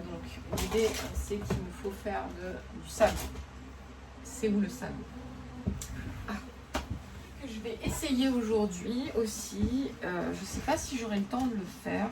Donc l'idée c'est qu'il me faut faire du sable. C'est où le sable? Que je vais essayer aujourd'hui aussi. Je ne sais pas si j'aurai le temps de le faire.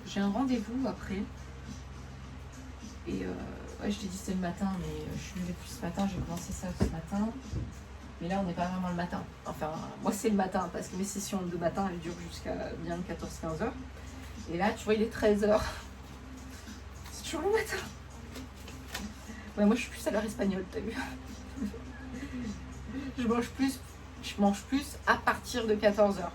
J'ai un rendez-vous après. Et ouais, je t'ai dit c'était le matin, mais je suis levée plus ce matin, j'ai commencé ça ce matin. Mais là, on n'est pas vraiment le matin. Enfin, moi, c'est le matin, parce que mes sessions de matin, elles durent jusqu'à bien 14-15 heures. Et là, tu vois, il est 13 heures. C'est toujours le matin. Ouais, moi, je suis plus à l'heure espagnole, t'as vu. Je mange plus à partir de 14 heures.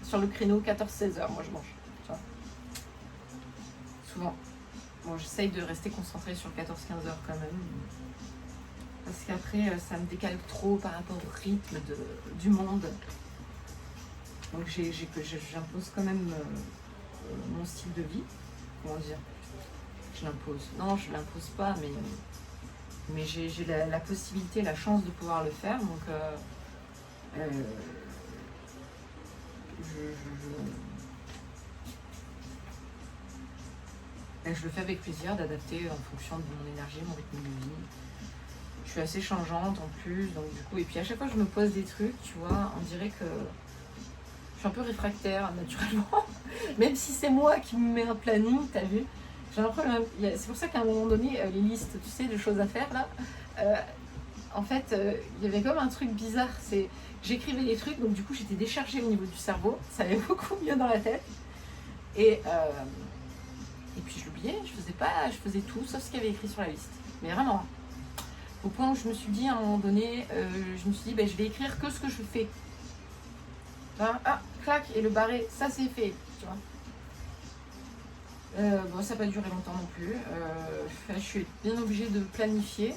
Sur le créneau 14-16 heures, moi, je mange. Tu vois. Souvent. Bon, j'essaye de rester concentrée sur 14-15 heures quand même. Parce qu'après, ça me décale trop par rapport au rythme du monde. Donc j'impose quand même mon style de vie. Comment dire? Je l'impose. Non, je l'impose pas, mais j'ai la possibilité, la chance de pouvoir le faire. Donc je le fais avec plaisir, d'adapter en fonction de mon énergie, mon rythme de vie. Je suis assez changeante en plus, donc du coup, et puis à chaque fois que je me pose des trucs, tu vois, on dirait que je suis un peu réfractaire naturellement, même si c'est moi qui me mets un planning, t'as vu, j'ai un problème. C'est pour ça qu'à un moment donné, les listes, tu sais, de choses à faire là, en fait, il y avait comme un truc bizarre, c'est j'écrivais des trucs, donc du coup j'étais déchargée au niveau du cerveau, ça allait beaucoup mieux dans la tête, et puis je l'oubliais, je faisais tout sauf ce qu'il y avait écrit sur la liste, mais vraiment. Au point où je me suis dit, à un moment donné, je me suis dit, ben, je vais écrire que ce que je fais. Enfin, clac, et le barré, ça c'est fait, tu vois. Bon, ça n'a pas duré longtemps non plus. Je suis bien obligée de planifier.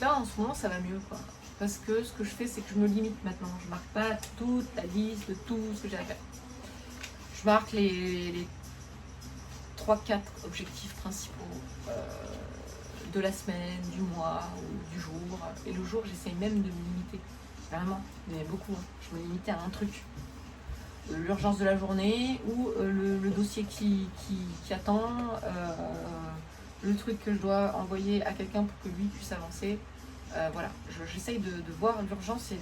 Là, en ce moment, ça va mieux, quoi. Parce que ce que je fais, c'est que je me limite maintenant. Je marque pas toute la liste de tout ce que j'ai à faire. Je marque les 3-4 objectifs principaux. De la semaine, du mois ou du jour. Et le jour, j'essaye même de me limiter. Vraiment, mais beaucoup. Je me limitais à un truc. L'urgence de la journée ou le dossier qui attend, le truc que je dois envoyer à quelqu'un pour que lui puisse avancer. Voilà, j'essaye de voir l'urgence et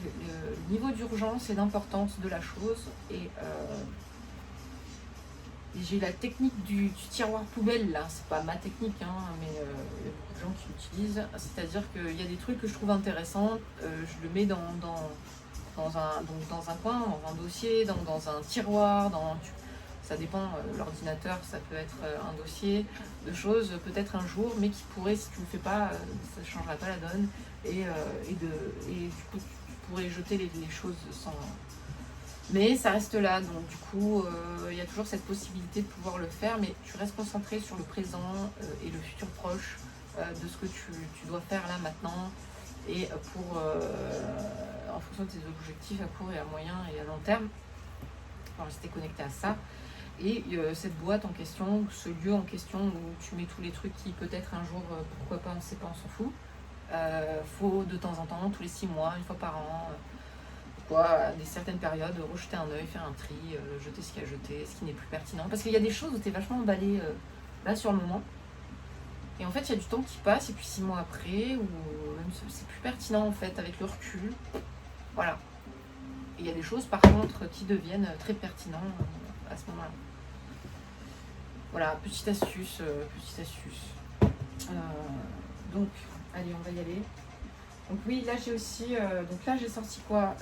le niveau d'urgence et d'importance de la chose. Et j'ai la technique du tiroir poubelle là, c'est pas ma technique, hein, mais il y a beaucoup de gens qui l'utilisent. C'est-à-dire qu'il y a des trucs que je trouve intéressants, je le mets dans un coin, dans un dossier, dans un tiroir, ça dépend, l'ordinateur, ça peut être un dossier de choses, peut-être un jour, mais qui pourrait, si tu le fais pas, ça ne changera pas la donne, et du coup tu pourrais jeter les choses sans. Mais ça reste là, donc du coup, il y a toujours cette possibilité de pouvoir le faire, mais tu restes concentré sur le présent et le futur proche de ce que tu dois faire là maintenant, et en fonction de tes objectifs à court et à moyen et à long terme, pour rester connecté à ça. Et cette boîte en question, ce lieu en question où tu mets tous les trucs qui peut-être un jour, pourquoi pas, on ne sait pas, on s'en fout. Faut de temps en temps, tous les 6 mois, une fois par an, à des certaines périodes, rejeter un œil, faire un tri, jeter ce qu'il y a à jeter, ce qui n'est plus pertinent. Parce qu'il y a des choses où tu es vachement emballé là sur le moment. Et en fait, il y a du temps qui passe, et puis 6 mois après, ou même c'est plus pertinent en fait, avec le recul. Voilà. Et il y a des choses par contre qui deviennent très pertinentes à ce moment-là. Voilà, petite astuce. Donc, allez, on va y aller. Donc oui, là j'ai aussi, donc là j'ai sorti quoi,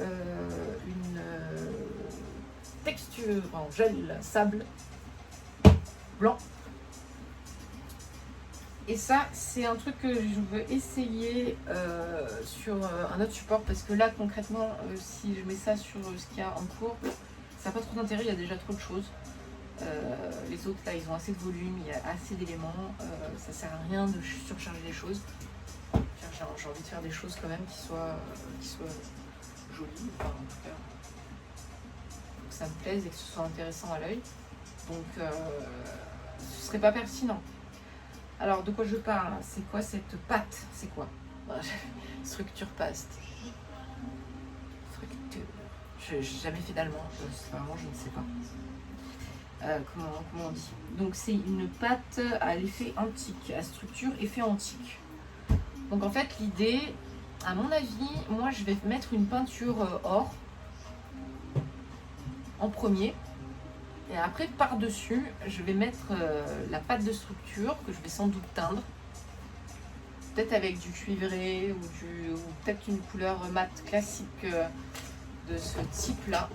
une texture en gel sable blanc. Et ça, c'est un truc que je veux essayer sur un autre support, parce que là concrètement, si je mets ça sur ce qu'il y a en cours, ça n'a pas trop d'intérêt, il y a déjà trop de choses. Les autres là, ils ont assez de volume, il y a assez d'éléments, ça sert à rien de surcharger les choses. J'ai envie de faire des choses quand même qui soient jolies, enfin, en tout cas, que ça me plaise et que ce soit intéressant à l'œil. Donc ce serait pas pertinent. Alors de quoi je parle? C'est quoi cette pâte? C'est quoi? Structure paste. Structure. J'ai jamais fait d'allemand, vraiment je ne sais pas. comment on dit. Donc c'est une pâte à l'effet antique, à structure effet antique. Donc en fait l'idée, à mon avis, moi je vais mettre une peinture or en premier. Et après par-dessus, je vais mettre la pâte de structure que je vais sans doute teindre. Peut-être avec du cuivré ou peut-être une couleur mat classique de ce type-là.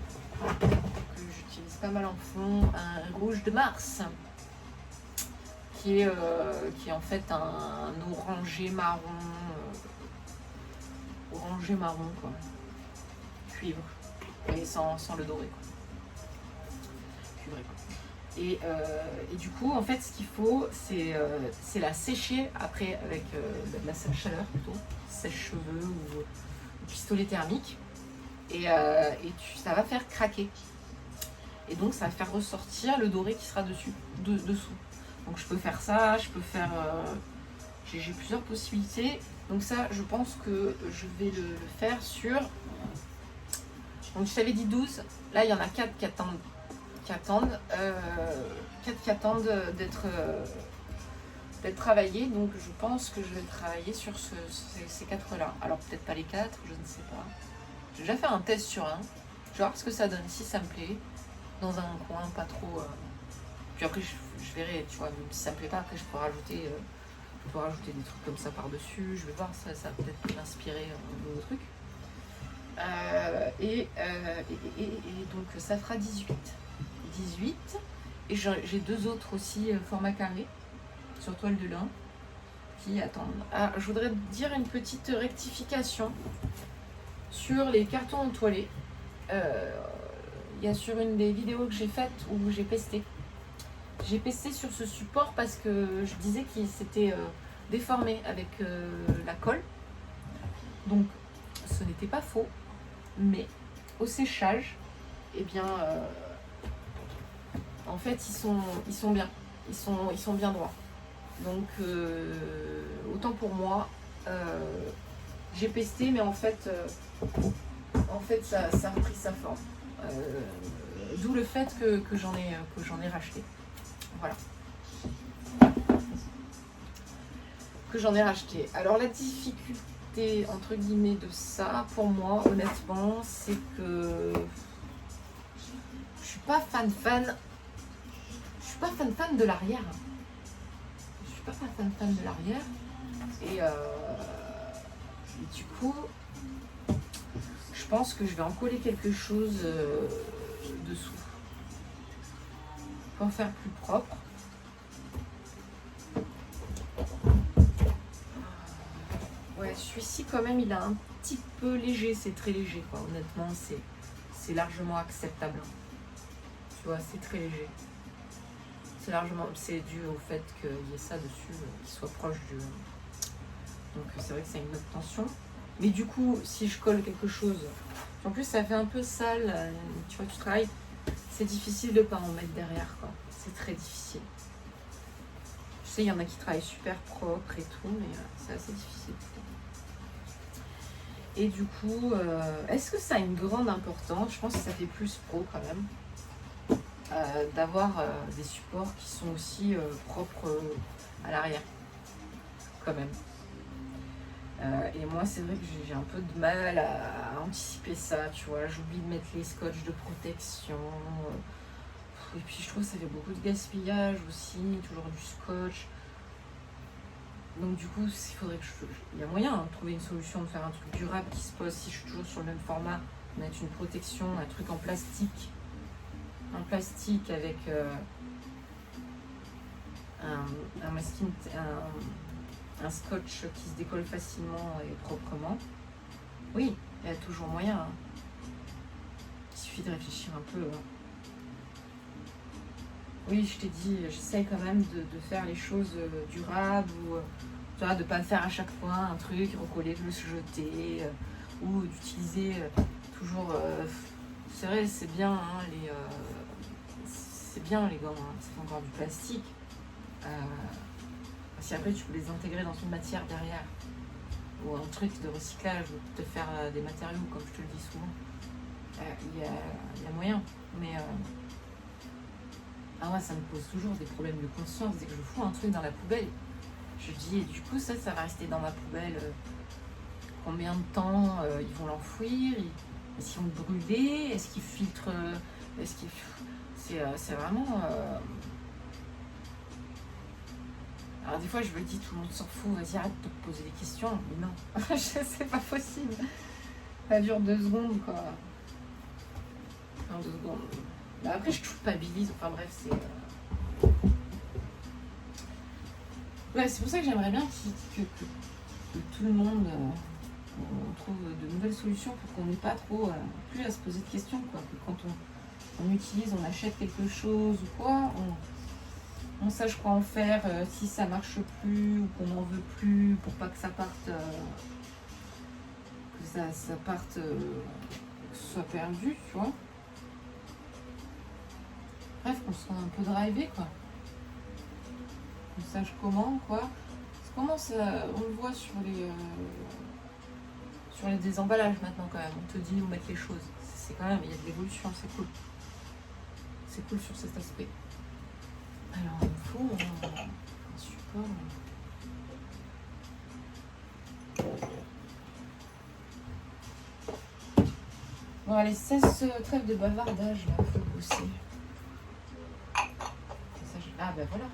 Que j'utilise pas mal en fond, un rouge de Mars. Qui est en fait un orangé marron. Orangé marron quoi. Cuivre. Et sans le doré quoi. Cuivré quoi. Et du coup, en fait, ce qu'il faut, c'est la sécher après avec de la chaleur plutôt, sèche-cheveux ou pistolet thermique. Et ça va faire craquer. Et donc, ça va faire ressortir le doré qui sera dessous. Donc, je peux faire ça, je peux faire... j'ai plusieurs possibilités. Donc ça, je pense que je vais le faire sur... Donc, je t'avais dit 12. Là, il y en a 4 qui attendent. 4 qui attendent d'être travaillés, donc je pense que je vais travailler sur ces 4 là. Alors peut-être pas les 4, je ne sais pas. J'ai déjà fait un test sur un, je vais voir ce que ça donne, si ça me plaît, dans un coin pas trop... Puis après je verrai, tu vois, même si ça me plaît pas, après je pourrais rajouter des trucs comme ça par-dessus, je vais voir, ça va peut-être m'inspirer un nouveau truc. Et donc ça fera 18, et j'ai 2 autres aussi format carré sur toile de lin qui attendent. Ah, je voudrais dire une petite rectification sur les cartons entoilés. Il y a sur une des vidéos que j'ai faites où j'ai pesté sur ce support parce que je disais qu'il s'était déformé avec la colle, donc ce n'était pas faux, mais au séchage, eh bien en fait ils sont bien, ils sont bien droits. Donc autant pour moi, j'ai pesté, mais en fait ça a repris sa forme. D'où le fait que j'en ai racheté. Voilà. Que j'en ai racheté. Alors la difficulté entre guillemets de ça, pour moi, honnêtement, c'est que je suis pas fan de l'arrière. Je suis pas fan de l'arrière. Et du coup, je pense que je vais en coller quelque chose dessous pour faire plus propre. Ouais, celui-ci quand même, il est un petit peu léger, c'est très léger quoi. Honnêtement, c'est largement acceptable. Tu vois, c'est très léger. C'est dû au fait qu'il y ait ça dessus, qu'il soit proche du... Donc c'est vrai que c'est une autre tension. Mais du coup, si je colle quelque chose, en plus ça fait un peu sale, tu vois, tu travailles, c'est difficile de ne pas en mettre derrière, quoi. C'est très difficile. Je sais, il y en a qui travaillent super propre et tout, mais c'est assez difficile. Et du coup, est-ce que ça a une grande importance? Je pense que ça fait plus pro quand même. D'avoir des supports qui sont aussi propres à l'arrière, quand même. Et moi, c'est vrai que j'ai un peu de mal à anticiper ça, tu vois. J'oublie de mettre les scotch de protection. Et puis, je trouve que ça fait beaucoup de gaspillage aussi, toujours du scotch. Donc, du coup, il faudrait que il y a moyen de trouver une solution, de faire un truc durable qui se pose. Si je suis toujours sur le même format, mettre une protection, un truc en plastique. Un plastique avec un masking, un scotch qui se décolle facilement et proprement. Oui, il y a toujours moyen. Hein. Il suffit de réfléchir un peu. Hein. Oui, je t'ai dit, j'essaie quand même de faire les choses durables ou tu vois, de ne pas faire à chaque fois un truc, recoller, le jeter ou d'utiliser toujours. C'est vrai, c'est bien c'est bien les gants, hein, c'est encore du plastique. Si après tu peux les intégrer dans une matière derrière ou un truc de recyclage ou te faire des matériaux comme je te le dis souvent, il y a moyen, mais Ah ouais, ça me pose toujours des problèmes de conscience dès que je fous un truc dans la poubelle. Je dis, et du coup, ça va rester dans ma poubelle. Combien de temps ils vont l'enfouir? Est-ce qu'ils vont le brûler? Est-ce qu'ils filtrent? Est-ce qu'ils... C'est vraiment... Alors des fois, je me dis, tout le monde s'en fout. Vas-y, arrête de te poser des questions. Mais non, c'est pas possible. Ça dure 2 secondes, quoi. Enfin, 2 secondes. Mais après, je culpabilise. Enfin bref, c'est... Ouais, c'est pour ça que j'aimerais bien que tout le monde on trouve de nouvelles solutions pour qu'on n'ait pas trop plus à se poser de questions, quoi. Que quand on utilise, on achète quelque chose ou quoi, on sache quoi en faire si ça marche plus ou qu'on n'en veut plus pour pas que ça parte, que ce soit perdu, tu vois. Bref, qu'on soit un peu drivé, quoi. On sache comment, quoi. Comment ça, on le voit sur les désemballages maintenant quand même. On te dit où mettre les choses. C'est quand même, il y a de l'évolution, c'est cool. C'est cool sur cet aspect. Alors il me faut un support. Bon allez, cesse trêve de bavardage là, faut bosser. Ah ben voilà.